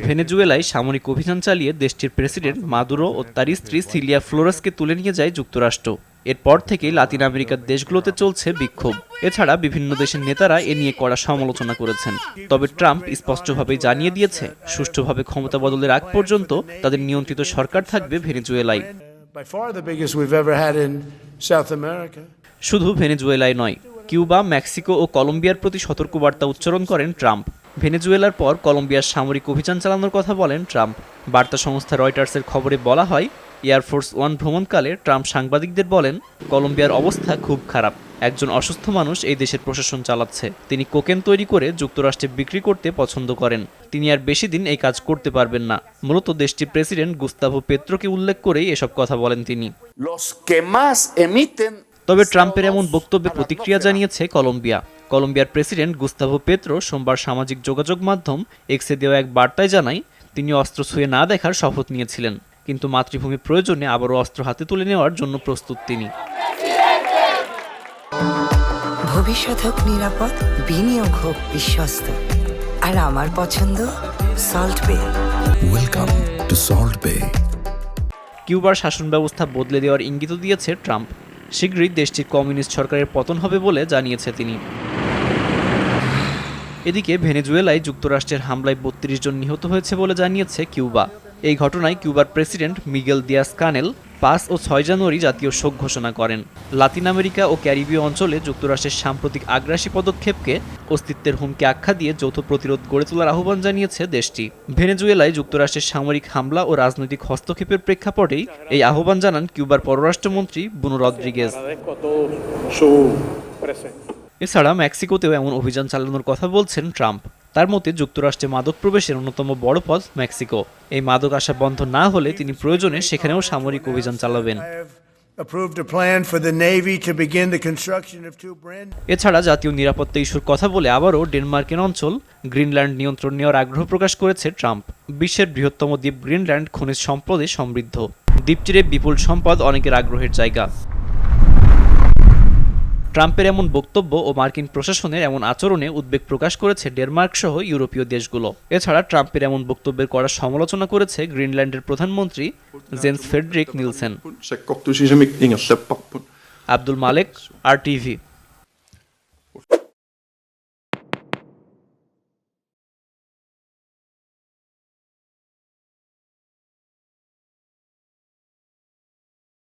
ভেনেজুয়েলায় সামরিক অভিযান চালিয়ে দেশটির প্রেসিডেন্ট মাদুরো ও তার স্ত্রী সিলিয়া ফ্লোরেসকে তুলে নিয়ে যায় যুক্তরাষ্ট্র। এরপর থেকেই লাতিন আমেরিকার দেশগুলোতে চলছে বিক্ষোভ। এছাড়া বিভিন্ন দেশের নেতারা এ নিয়ে কড়া সমালোচনা করেছেন। তবে ট্রাম্প স্পষ্টভাবেই জানিয়ে দিয়েছে, সুষ্ঠুভাবে ক্ষমতা বদলের আগ পর্যন্ত তাদের নিয়ন্ত্রিত সরকার থাকবে ভেনেজুয়েলায়। শুধু ভেনেজুয়েলায় নয়, কিউবা, মেক্সিকো ও কলম্বিয়ার প্রতি সতর্কবার্তা উচ্চারণ করেন ট্রাম্প। ভেনেজুয়েলার পর কলম্বিয়ার সামরিক অভিযান চালানোর কথা বলেন ট্রাম্প। বার্তা সংস্থা রয়টার্সের খবরে বলা হয়, এয়ারফোর্স ওয়ান ভ্রমণকালে ট্রাম্প সাংবাদিকদের বলেন, কলম্বিয়ার অবস্থা খুব খারাপ। একজন অসুস্থ মানুষ এই দেশের প্রশাসন চালাচ্ছে। তিনি কোকেন তৈরি করে যুক্তরাষ্ট্রে বিক্রি করতে পছন্দ করেন। তিনি আর বেশি দিন এই কাজ করতে পারবেন না। মূলত দেশটির প্রেসিডেন্ট গুস্তাভো পেত্রোকে উল্লেখ করেই এসব কথা বলেন তিনি। তবে ট্রাম্পের এমন বক্তব্যে প্রতিক্রিয়া জানিয়েছে কলম্বিয়া। কলম্বিয়ার প্রেসিডেন্ট গুস্তাভো পেত্রো সোমবার সামাজিক যোগাযোগ মাধ্যম এক্সে দেওয়া এক বার্তায় জানায়, তিনি অস্ত্র ছুঁয়ে না দেখার শপথ নিয়েছিলেন, কিন্তু মাতৃভূমির প্রয়োজনে আবারও অস্ত্র হাতে তুলে নেওয়ার জন্য প্রস্তুত তিনি। ভবিষ্যৎ হোক নিরাপদ, বিনিয়োগ হোক বিশ্বস্ত, আর আমার পছন্দ সল্ট বে। ওয়েলকাম টু সল্ট বে। কিউবার শাসন ব্যবস্থা বদলে দেওয়ার ইঙ্গিত দিয়েছে ট্রাম্প। শীঘ্রই দেশটির কমিউনিস্ট সরকারের পতন হবে বলে জানিয়েছে তিনি। এদিকে ভেনেজুয়েলায় যুক্তরাষ্ট্রের হামলায় ৩২ জন নিহত হয়েছে বলে জানিয়েছে কিউবা। এই ঘটনায় কিউবার প্রেসিডেন্ট মিগেল দিয়াস কানেল ৫ ও ৬ জানুয়ারি জাতীয় শোক ঘোষণা করেন। লাতিন আমেরিকা ও ক্যারিবীয় অঞ্চলে যুক্তরাষ্ট্রের সাম্প্রতিক আগ্রাসী পদক্ষেপকে অস্তিত্বের হুমকি আখ্যা দিয়ে যৌথ প্রতিরোধ গড়ে তোলার আহ্বান জানিয়েছে দেশটি। ভেনেজুয়েলায় যুক্তরাষ্ট্রের সামরিক হামলা ও রাজনৈতিক হস্তক্ষেপের প্রেক্ষাপটেই এই আহ্বান জানান কিউবার পররাষ্ট্রমন্ত্রী বুনো রদ্রিগেজ। এছাড়া মেক্সিকোতেও এমন অভিযান চালানোর কথা বলছেন ট্রাম্প। তার মতে, যুক্তরাষ্ট্রে মাদক প্রবেশের অন্যতম বড় পথ মেক্সিকো। এই মাদক আসা বন্ধ না হলে তিনি প্রয়োজনে সেখানেও সামরিক অভিযান চালাবেন। এছাড়া জাতীয় নিরাপত্তা ইস্যুর কথা বলে আবারও ডেনমার্কের অঞ্চল গ্রিনল্যান্ড নিয়ন্ত্রণ নেওয়ার আগ্রহ প্রকাশ করেছে ট্রাম্প। বিশ্বের বৃহত্তম দ্বীপ গ্রিনল্যান্ড খনিজ সম্পদে সমৃদ্ধ। দ্বীপটির বিপুল সম্পদ অনেকের আগ্রহের জায়গা। ট্রাম্পের এমন বক্তব্য ও মার্কিন প্রশাসনের এমন আচরণে উদ্বেগ প্রকাশ করেছে ডেনমার্ক সহ ইউরোপীয় দেশগুলো। এছাড়া ট্রাম্পের এমন বক্তব্যের কড়া সমালোচনা করেছে গ্রিনল্যান্ডের প্রধানমন্ত্রী জেন্স ফ্রেডরিক নিলসেন। আব্দুল মালেক, RTV।